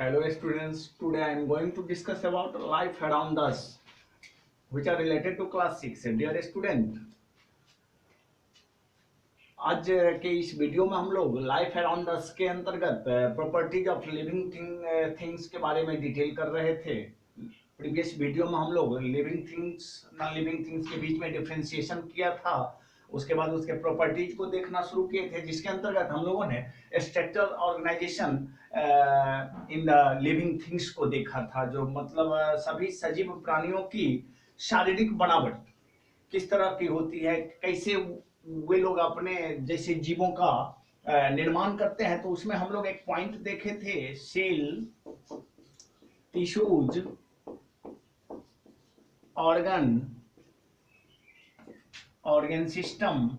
Hello students, today I am going to discuss about life around us which are related to class 6. Dear student, आज के इस video में हम लोग life around us के अंतर्गत प्रॉपर्टीज ऑफ लिविंग थिंग्स के बारे में डिटेल कर रहे थे। प्रीवियस वीडियो में हम लोग living things non living things के बीच में डिफरेंशिएशन किया था, उसके बाद उसके प्रॉपर्टीज को देखना शुरू किए थे, जिसके अंतर्गत हम लोगों ने structural organisation in the living things को देखा था, जो मतलब सभी सजीव प्राणियों की शारीरिक बनावट किस तरह की होती है, कैसे वे लोग अपने जैसे जीवों का निर्माण करते हैं। तो उसमें हम लोग एक पॉइंट देखे थे, सेल, टिश्यूज, ऑर्गन सिस्टम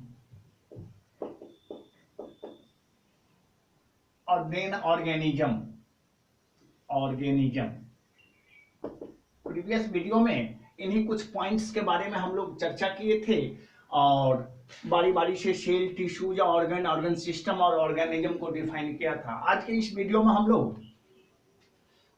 और देन ऑर्गेनिज्म। प्रीवियस वीडियो में इन्हीं कुछ पॉइंट्स के बारे में हम लोग चर्चा किए थे और बारी बारी से सेल, टिश्यू या ऑर्गन सिस्टम और ऑर्गेनिज्म को डिफाइन किया था। आज के इस वीडियो में हम लोग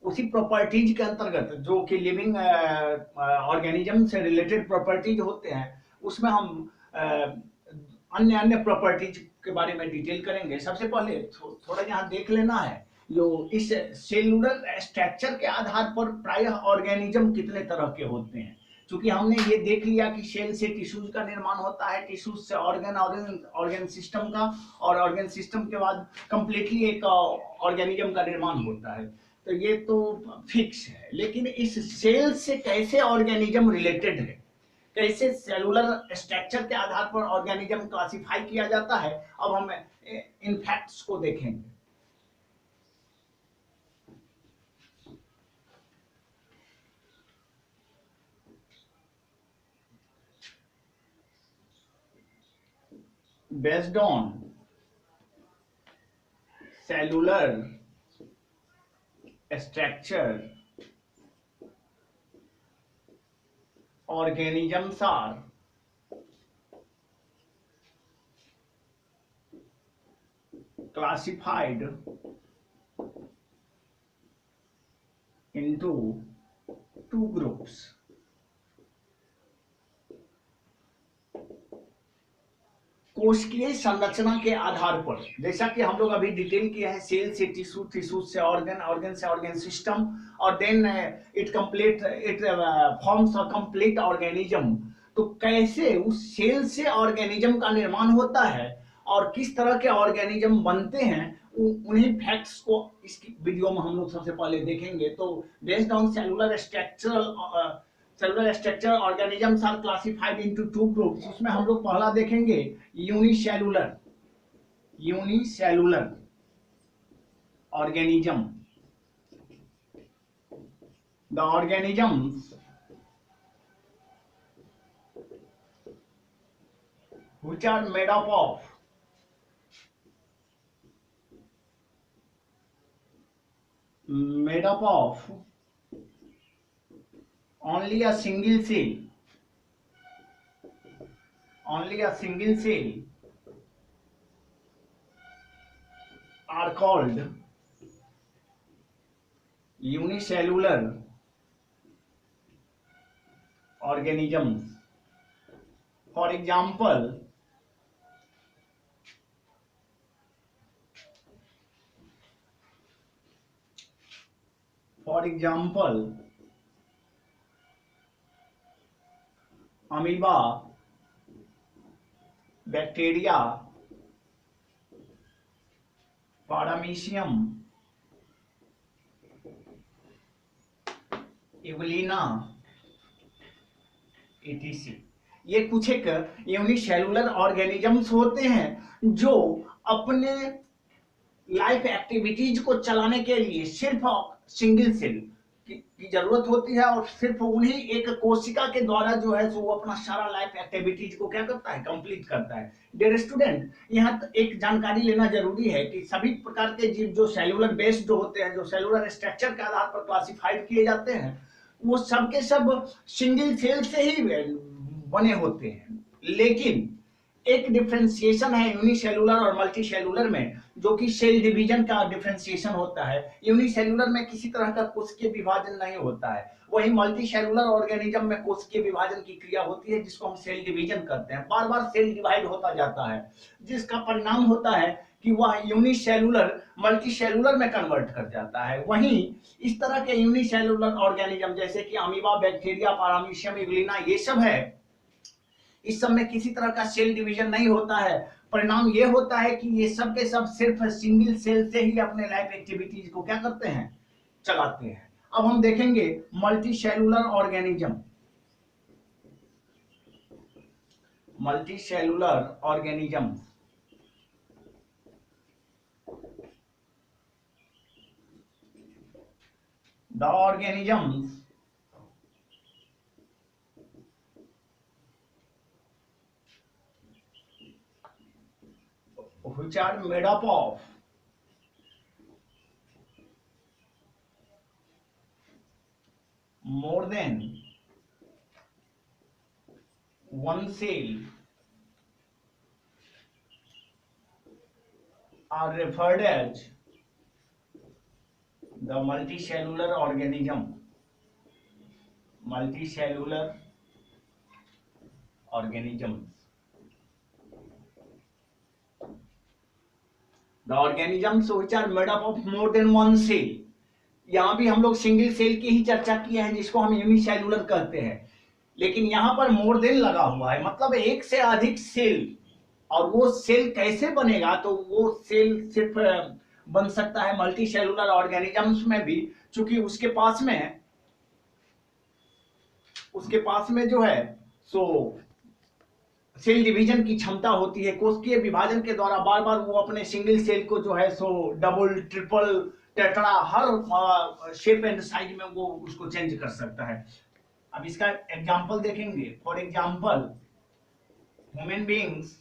उसी प्रॉपर्टीज के अंतर्गत जो कि लिविंग ऑर्गेनिज्म से रिलेटेड प्रॉपर्टीज होते हैं, उसमें हम अन्य अन्य प्रॉपर्टीज के बारे में डिटेल करेंगे। सबसे पहले थोड़ा यहाँ देख लेना है, जो इस सेलुलर स्ट्रक्चर के आधार पर प्रायः ऑर्गेनिज्म कितने तरह के होते हैं। क्योंकि हमने ये देख लिया कि सेल से टिश्यूज का निर्माण होता है, टिश्यूज से ऑर्गन सिस्टम का, और ऑर्गन सिस्टम के बाद कंप्लीटली एक ऑर्गेनिज्म का निर्माण होता है। तो ये तो फिक्स है, लेकिन इस सेल से कैसे ऑर्गेनिज्म रिलेटेड है, कैसे सेलुलर स्ट्रक्चर के आधार पर ऑर्गेनिज्म क्लासिफाई किया जाता है, अब हम इन फैक्ट्स को देखेंगे। Based on cellular structure, organisms are classified into two groups. कोशिकीय संरचना के आधार पर, जैसा कि हम लोग अभी डिटेल किया है, सेल से टिश्यू, टिश्यू से ऑर्गन से ऑर्गन सिस्टम, और then it forms a complete organism. तो कैसे उस सेल से ऑर्गेनिज्म का निर्माण होता है और किस तरह के ऑर्गेनिज्म बनते हैं, उन्हीं फैक्ट्स को इस वीडियो में हम लोग सबसे पहले देखेंगे। तो based on cellular structure organisms are classified into two groups. उसमें हम लोग पहला देखेंगे unicellular organism. The organisms which are made up of only a single cell are called unicellular organisms. For example, amoeba, bacteria, paramecium, evelina, etc. ये कुछ एक unicellular organisms होते हैं जो अपने लाइफ एक्टिविटीज को चलाने के लिए सिर्फ सिंगल सेल की जरूरत होती है, और सिर्फ उन्हीं एक कोशिका के द्वारा जो है वो अपना सारा लाइफ एक्टिविटीज को क्या करता है, कंप्लीट करता है। डियर स्टूडेंट, यहाँ एक जानकारी लेना जरूरी है कि सभी प्रकार के जीव जो सेलुलर बेस्ड होते हैं, जो सेलुलर स्ट्रक्चर के आधार पर क्लासिफाइड किए जाते हैं, वो सबके सब सिंगल सेल से ही बने होते हैं। लेकिन एक डिफरेंशिएशन है यूनिसेलुलर और मल्टीसेलुलर में, जो कि सेल डिवीजन का डिफरेंशिएशन होता है। यूनिसेलुलर में किसी तरह का कोशिकीय विभाजन नहीं होता है, वही मल्टीसेलुलर ऑर्गेनिज्म में कोशिकीय विभाजन की क्रिया होती है, जिसको हम सेल डिवीजन करते हैं। बार बार सेल डिवाइड होता जाता है, जिसका परिणाम होता है कि वह यूनिसेलुलर मल्टीसेलुलर में कन्वर्ट कर जाता है। वहीं इस तरह के यूनिसेलुलर ऑर्गेनिज्म जैसे कि अमीबा, बैक्टीरिया, पारामीशियम इग्लिना, ये सब है, इस सब में किसी तरह का सेल डिवीजन नहीं होता है। परिणाम ये होता है कि ये सब के सब सिर्फ सिंगल सेल से ही अपने लाइफ एक्टिविटीज को क्या करते हैं, चलाते हैं। अब हम देखेंगे multi cellular organism. Multi cellular organism the organisms which are made up of more than one cell are referred as the multicellular organism. Multicellular organisms. The organisms which are made up of more than one cell. यहाँ भी हम लोग single cell की ही चर्चा की है, जिसको हम यूनिसेलुलर कहते हैं, लेकिन यहाँ पर मोर देन लगा हुआ है, मतलब एक से अधिक सेल। और वो सेल कैसे बनेगा, तो वो सेल सिर्फ बन सकता है मल्टी सेलुलर ऑर्गेनिजम्स में भी, चूंकि उसके पास में जो है सो सेल डिवीजन की क्षमता होती है। कोशिकीय विभाजन के द्वारा बार बार वो अपने सिंगल सेल को जो है सो double, triple, tetra, her shape and size में वो उसको चेंज कर सकता है। अब इसका एग्जांपल देखेंगे। For example, human beings,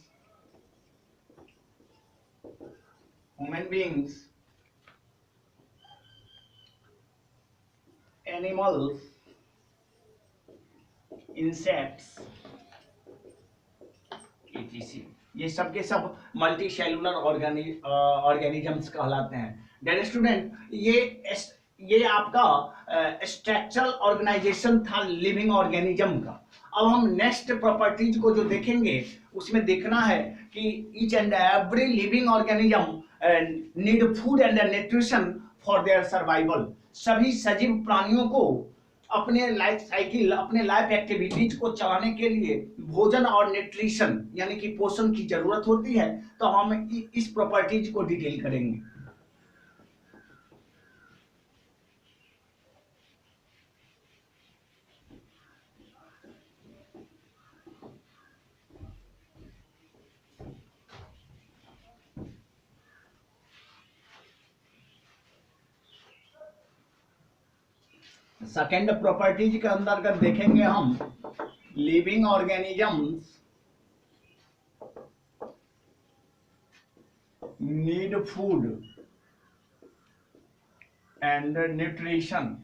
animals, insects, etc. ये सब के सब मल्टी सेलुलर ऑर्गेनिजम्स कहलाते हैं। डियर स्टूडेंट, ये आपका स्ट्रक्चरल ऑर्गेनाइजेशन था लिविंग ऑर्गेनिज्म का। अब हम नेक्स्ट प्रॉपर्टीज को जो देखेंगे, उसमें देखना है कि each and every living organism need food and nutrition for their survival. सभी सजीव प्राणियों को अपने लाइफ साइकिल, अपने लाइफ एक्टिविटीज को चलाने के लिए भोजन और न्यूट्रिशन यानी कि पोषण की जरूरत होती है। तो हम इस प्रॉपर्टीज को डिटेल करेंगे। सेकेंड प्रॉपर्टीज के अंतर्गत देखेंगे हम living organisms need food and nutrition.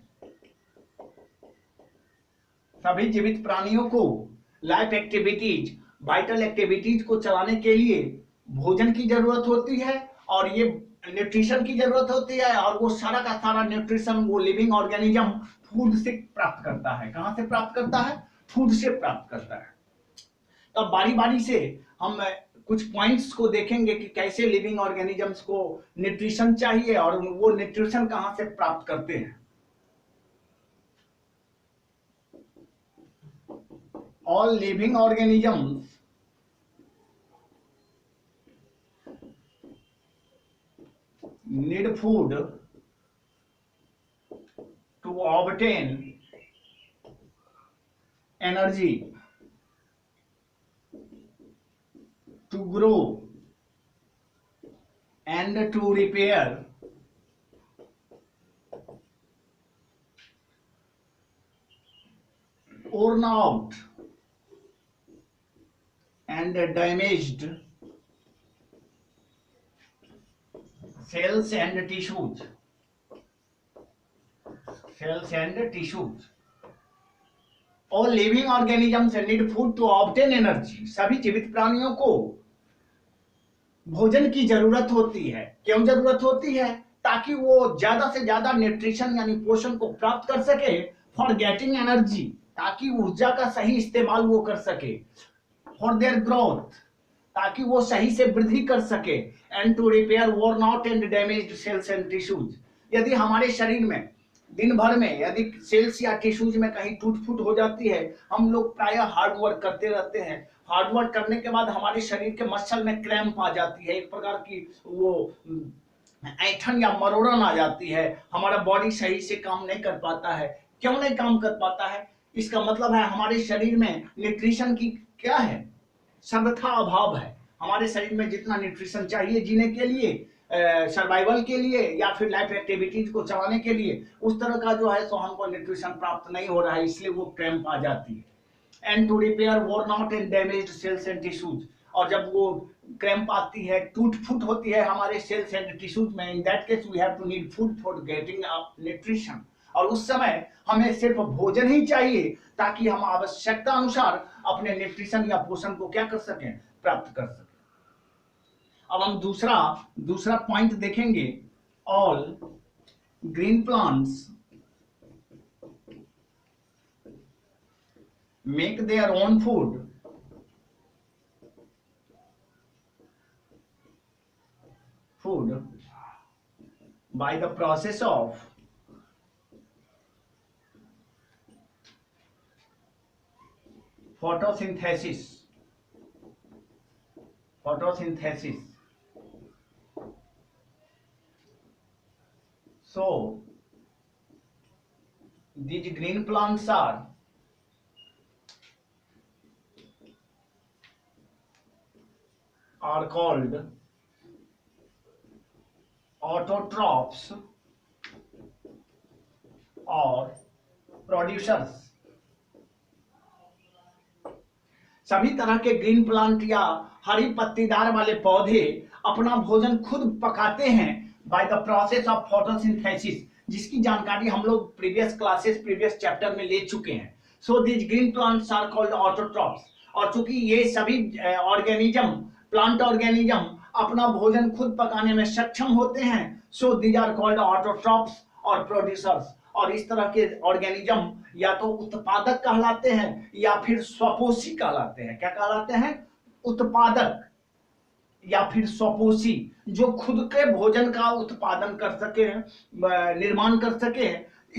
सभी जीवित प्राणियों को लाइफ एक्टिविटीज, वाइटल एक्टिविटीज को चलाने के लिए भोजन की जरूरत होती है और ये न्यूट्रिशन की जरूरत होती है। और वो सारा का सारा न्यूट्रिशन वो लिविंग ऑर्गेनिज्म फूड से प्राप्त करता है। कहां से प्राप्त करता है? फूड से प्राप्त करता है। तब बारी बारी से हम कुछ पॉइंट्स को देखेंगे कि कैसे लिविंग ऑर्गेनिजम्स को न्यूट्रिशन चाहिए और वो न्यूट्रिशन कहां से प्राप्त करते हैं। All living organisms need food to obtain energy, to grow and to repair worn out and damaged cells and tissues. Cells and tissues. All living organisms need food to obtain energy. सभी जीवित प्राणियों को भोजन की जरूरत होती है। क्यों जरूरत होती है? ताकि वो ज्यादा से ज्यादा न्यूट्रिशन यानी पोषण को प्राप्त कर सके, फॉर गेटिंग एनर्जी, ताकि ऊर्जा का सही इस्तेमाल वो कर सके, फॉर देयर ग्रोथ, ताकि वो सही से वृद्धि कर सके, and to repair worn out and damaged cells and tissues. यदि हमारे शरीर में दिन भर में यदि सेल्स या टिश्यूज में कहीं टूट फूट हो जाती है, हम लोग प्रायः हार्ड वर्क करते रहते हैं, हार्ड वर्क करने के बाद हमारे शरीर के मसल में क्रैम्प आ जाती है, एक प्रकार की वो ऐठन या मरोड़न आ जाती है, हमारा बॉडी सही से काम नहीं कर पाता है। क्यों नहीं काम कर पाता है? इसका मतलब है हमारे शरीर में न्यूट्रिशन की क्या है, सर्वथा अभाव है। हमारे शरीर में जितना न्यूट्रिशन चाहिए जीने के लिए, सर्वाइवल के लिए या फिर लाइफ एक्टिविटीज को चलाने के लिए, उस तरह का जो है सो हमको न्यूट्रिशन प्राप्त नहीं हो रहा है, इसलिए वो क्रैम्प आ जाती है। And to repair worn out and damaged cells and tissues, और जब वो क्रैम्प आती है, टूट फूट होती है हमारे सेल्स एंड टिश्यूज में, in that case we have to need food for getting nutrition. और उस समय हमें सिर्फ भोजन ही चाहिए ताकि हम आवश्यकता अनुसार अपने न्यूट्रिशन या पोषण को क्या कर सकें, प्राप्त कर सकें। अब हम दूसरा दूसरा पॉइंट देखेंगे। All green plants make their own food by the process of photosynthesis. So these green plants are called autotrophs और प्रोड्यूसर्स। सभी तरह के ग्रीन प्लांट या हरी पत्तीदार वाले पौधे अपना भोजन खुद पकाते हैं by the process of photosynthesis, जिसकी जानकारी हम लोग प्रीवियस चैप्टर में ले चुके हैं। So this green plants are called autotrophs, और चूंकि ये सभी ऑर्गेनिज्म, प्लांट ऑर्गेनिज्म अपना भोजन खुद पकाने में सक्षम होते हैं, so these are called autotrophs और प्रोड्यूसर्स। और इस तरह के ऑर्गेनिज्म या तो उत्पादक कहलाते हैं या फिर स्वपोषी कहलाते हैं। क्या कहलाते हैं? उत्पादक या फिर स्वपोषी, जो खुद के भोजन का उत्पादन कर सके, निर्माण कर सके।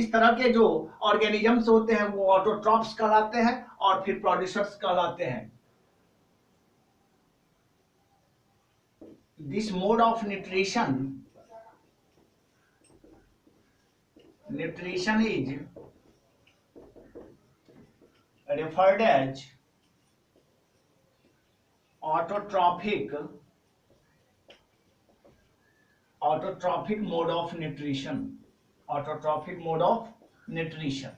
इस तरह के जो ऑर्गेनिजम्स होते हैं वो ऑटोट्रॉप्स कहलाते हैं और फिर प्रोड्यूसर्स कहलाते हैं। This mode of nutrition is referred as autotrophic mode of nutrition. Autotrophic mode of nutrition.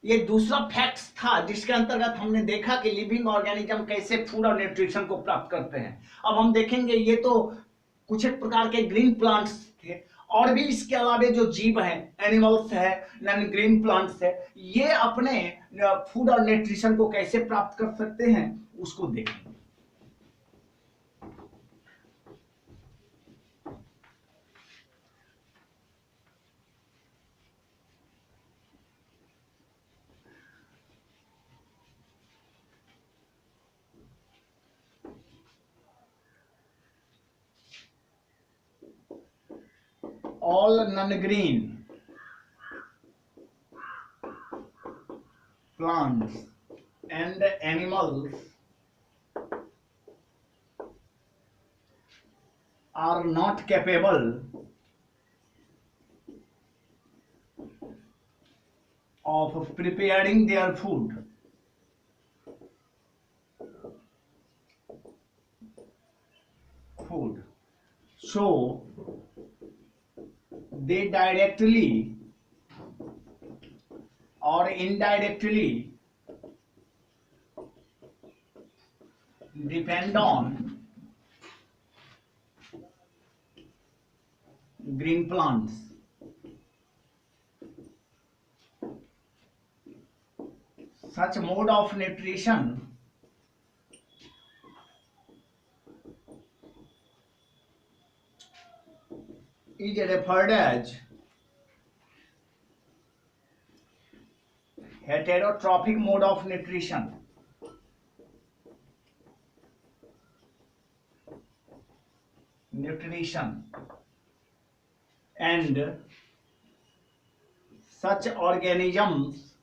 ये दूसरा फैक्ट्स था जिसके अंतर्गत हमने देखा कि लिविंग ऑर्गेनिज्म कैसे फूड और न्यूट्रिशन को प्राप्त करते हैं। अब हम देखेंगे, ये तो कुछ एक प्रकार के ग्रीन प्लांट्स थे, और भी इसके अलावा जो जीव हैं, एनिमल्स है, नॉन ग्रीन प्लांट्स है, ये अपने फूड और न्यूट्रिशन को कैसे प्राप्त कर सकते हैं उसको देखेंगे। All non-green plants and animals are not capable of preparing their food. So they directly or indirectly depend on green plants. Such mode of nutrition is referred as heterotrophic mode of nutrition. And such organisms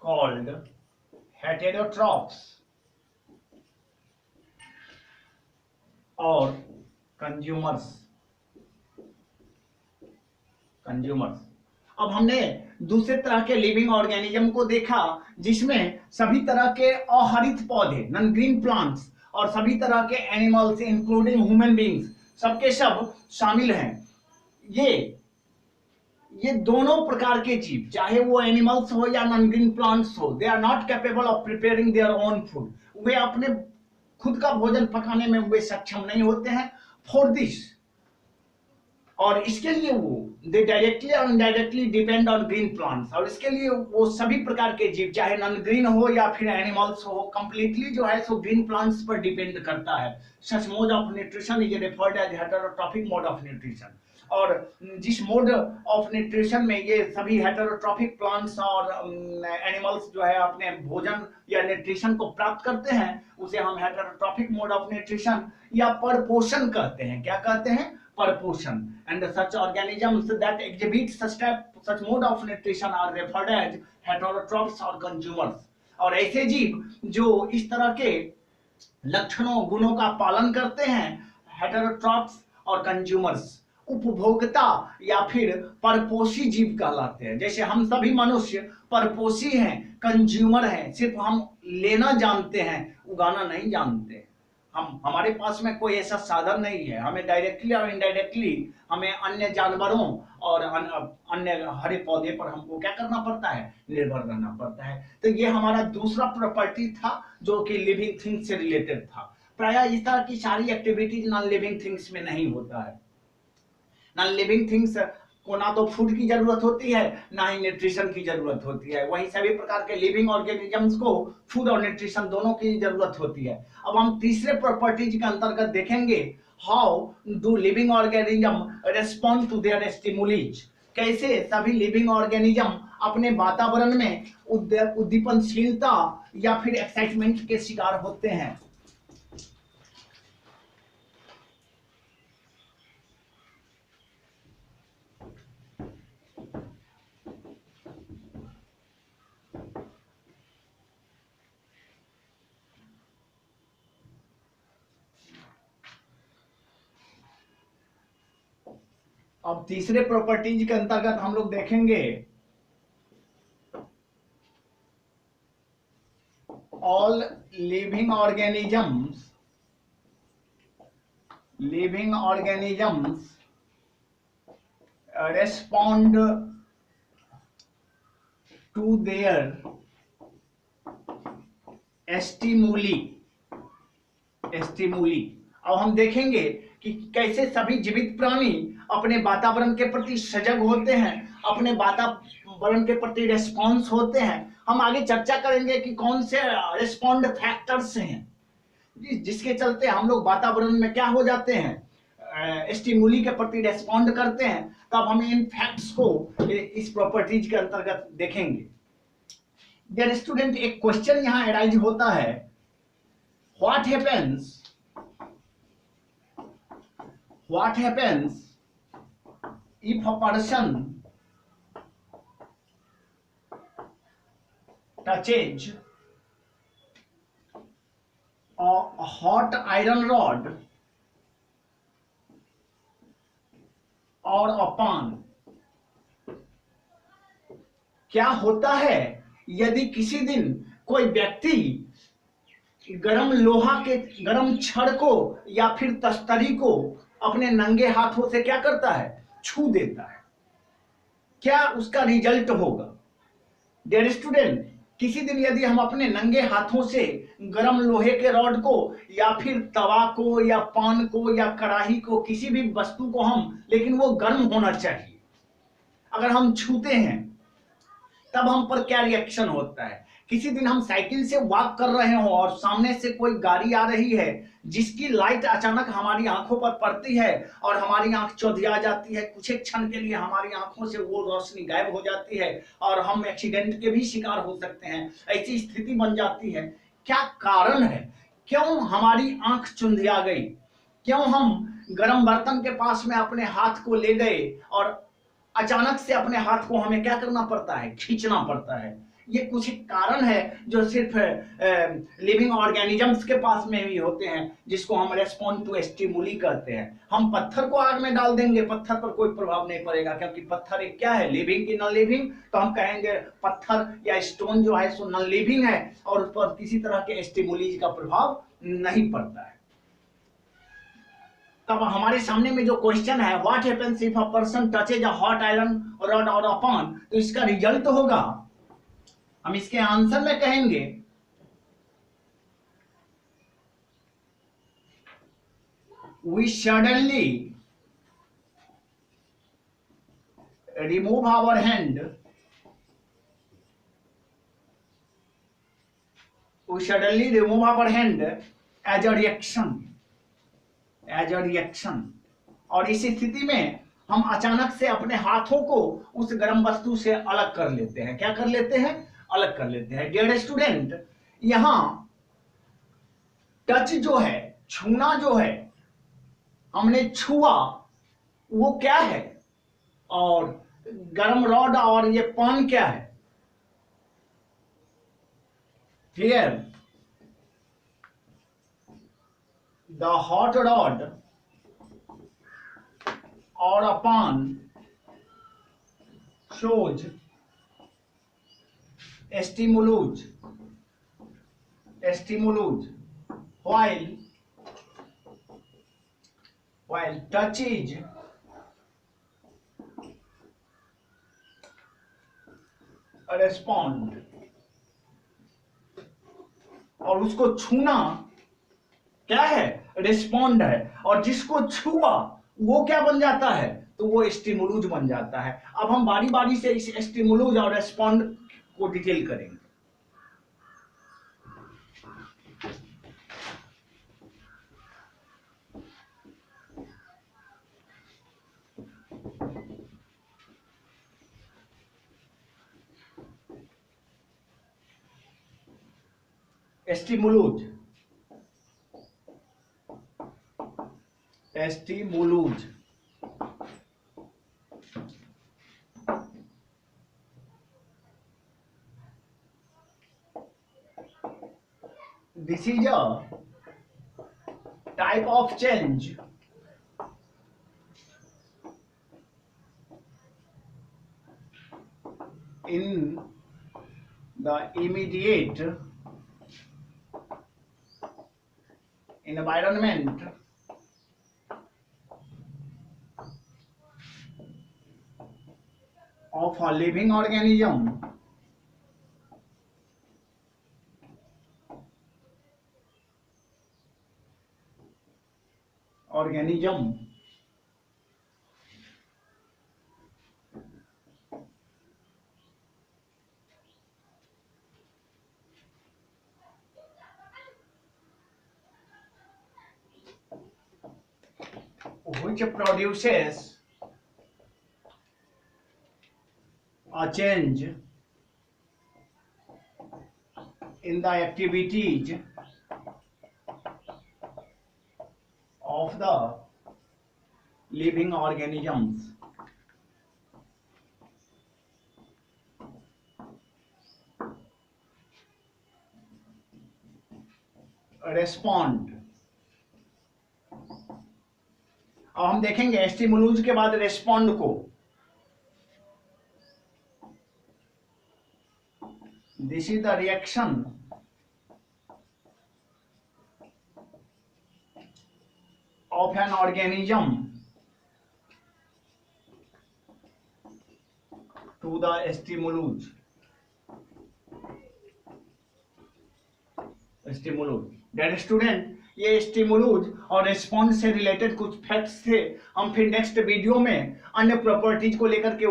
called heterotrophs और consumers. अब हमने दूसरे तरह के living organism को देखा जिसमें सभी तरह के अहरित पौधे नॉन ग्रीन प्लांट्स और सभी तरह के एनिमल्स इंक्लूडिंग ह्यूमन बींग्स सबके सब शामिल हैं। ये दोनों प्रकार के जीव, चाहे वो एनिमल्स हो या नॉन ग्रीन प्लांट्स हो, they are not capable of preparing their own food. वे अपने खुद का भोजन पकाने में वे सक्षम नहीं होते हैं। फॉर दिस, और इसके लिए वो दे डायरेक्टली और indirectly depend on green plants, और इसके लिए वो सभी प्रकार के जीव चाहे नॉन ग्रीन हो या फिर एनिमल्स हो, कंप्लीटली जो है सो ग्रीन प्लांट्स पर डिपेंड करता है। Such mode of nutrition is referred as heterotrophic mode of nutrition. और जिस मोड ऑफ न्यूट्रिशन में ये सभी हेटेरोट्रॉफिक प्लांट्स और एनिमल्स जो है अपने भोजन या न्यूट्रिशन को प्राप्त करते हैं उसे हम हेटेरोट्रॉफिक मोड ऑफ न्यूट्रिशन या परपोषण कहते हैं। क्या कहते हैं? परपोषण। And such organisms that exhibit such mode of nutrition are referred as heterotrophs or consumers। और ऐसे जीव जो इस तरह के लक्षणों गुणों का पालन करते हैं हेटेरोट्रॉफ्स और कंज्यूमर्स, उपभोक्ता या फिर परपोषी जीव कहलाते हैं। जैसे हम सभी मनुष्य परपोषी हैं, कंज्यूमर हैं, सिर्फ हम लेना जानते हैं, उगाना नहीं जानते। हमारे पास में कोई ऐसा साधन नहीं है, हमें डायरेक्टली और इनडायरेक्टली हमें अन्य जानवरों और अन्य हरे पौधे पर हमको क्या करना पड़ता है? निर्भर रहना पड़ता है। तो ये हमारा दूसरा प्रॉपर्टी था जो कि लिविंग थिंग्स से रिलेटेड था। प्रायः इस तरह की सारी एक्टिविटीज नॉन लिविंग थिंग्स में नहीं होता है। नॉन लिविंग थिंग्स को ना तो फूड की जरूरत होती है ना ही न्यूट्रिशन की जरूरत होती है, वहीं सभी प्रकार के लिविंग ऑर्गेनिजम्स को फूड और न्यूट्रिशन दोनों की जरूरत होती है। अब हम तीसरे प्रॉपर्टीज के अंतर्गत देखेंगे how do living organism respond to their stimulis. कैसे सभी लिविंग ऑर्गेनिज्म अपने वातावरण में उद्दीपनशीलता या फिर एक्साइटमेंट के शिकार होते हैं। अब तीसरे प्रॉपर्टीज के अंतर्गत हम लोग देखेंगे all living organisms respond to their stimuli. अब हम देखेंगे कि कैसे सभी जीवित प्राणी अपने वातावरण के प्रति सजग होते हैं, अपने वातावरण के प्रति रेस्पॉन्स होते हैं। हम आगे चर्चा करेंगे कि कौन से रेस्पॉन्ड फैक्टर्स हैं जिसके चलते हम लोग वातावरण में क्या हो जाते हैं, स्टिमुली के प्रति रेस्पॉन्ड करते हैं। तब हम इन फैक्ट्स को इस प्रॉपर्टीज के अंतर्गत देखेंगे। डियर स्टूडेंट, एक क्वेश्चन यहाँ अराइज होता है, what happens if a person touches a hot iron rod or a pan? क्या होता है यदि किसी दिन कोई व्यक्ति गरम छड़ को या फिर तस्तरी को अपने नंगे हाथों से क्या करता है? छू देता है। क्या उसका रिजल्ट होगा? डियर स्टूडेंट, किसी दिन यदि हम अपने नंगे हाथों से गरम लोहे के रॉड को या फिर तवा को या पान को या कढ़ाई को, किसी भी वस्तु को हम, लेकिन वो गर्म होना चाहिए, अगर हम छूते हैं तब हम पर क्या रिएक्शन होता है? किसी दिन हम साइकिल से वॉक कर रहे हो और सामने से कोई गाड़ी आ रही है जिसकी लाइट अचानक हमारी आंखों पर पड़ती है और हमारी आंख चौधिया जाती है, कुछ एक क्षण के लिए हमारी आंखों से वो रोशनी गायब हो जाती है और हम एक्सीडेंट के भी शिकार हो सकते हैं। ऐसी स्थिति बन जाती है। क्या कारण है? क्यों हमारी आंख चुंधिया गई? क्यों हम गर्म बर्तन के पास में अपने हाथ को ले गए और अचानक से अपने हाथ को हमें क्या करना पड़ता है? खींचना पड़ता है। ये कुछ कारण है जो सिर्फ लिविंग ऑर्गेनिजम्स के पास में ही होते हैं, जिसको हम रेस्पॉन्ड टू स्टिमुली कहते हैं। हम पत्थर को आग में डाल देंगे, पत्थर पर कोई प्रभाव नहीं पड़ेगा, क्योंकि पत्थर एक क्या है? लिविंग की नॉन लिविंग। तो हम कहेंगे पत्थर या स्टोन जो है सो नॉन लिविंग है और उस पर किसी तरह के स्टिमुली का प्रभाव नहीं पड़ता है। तब हमारे सामने में जो क्वेश्चन है, what happens if a person touches a hot iron rod और अ पान, तो इसका रिजल्ट होगा, हम इसके आंसर में कहेंगे we suddenly remove our hand, we suddenly remove our hand as a reaction, और इस स्थिति में हम अचानक से अपने हाथों को उस गर्म वस्तु से अलग कर लेते हैं। क्या कर लेते हैं? अलग कर लेते हैं। डियर स्टूडेंट, यहां टच जो है, छूना जो है, हमने छुआ, वो क्या है? और गर्म रॉड और ये पान क्या है? Here the hot rod or a pan shows stimulus, while touch is a respond, और उसको छूना क्या है? रिस्पॉन्ड है। और जिसको छुआ वो क्या बन जाता है? तो वो स्टिमुलस बन जाता है। अब हम बारी बारी से इस स्टिमुलस और रिस्पॉन्ड को डिटेल करेंगे। Stimulus, this is a type of change in the immediate environment of a living organism which produces a change in the activities of the living organisms. Respond. अब हम देखेंगे स्टिमुलस के बाद respond को। This is the reaction of an organism to the stimulus. Dear student, ये stimulus और response से related कुछ फैक्ट्स थे। हम फिर नेक्स्ट वीडियो में अन्य प्रॉपर्टीज को लेकर के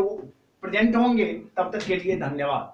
प्रेजेंट होंगे। तब तक के लिए धन्यवाद।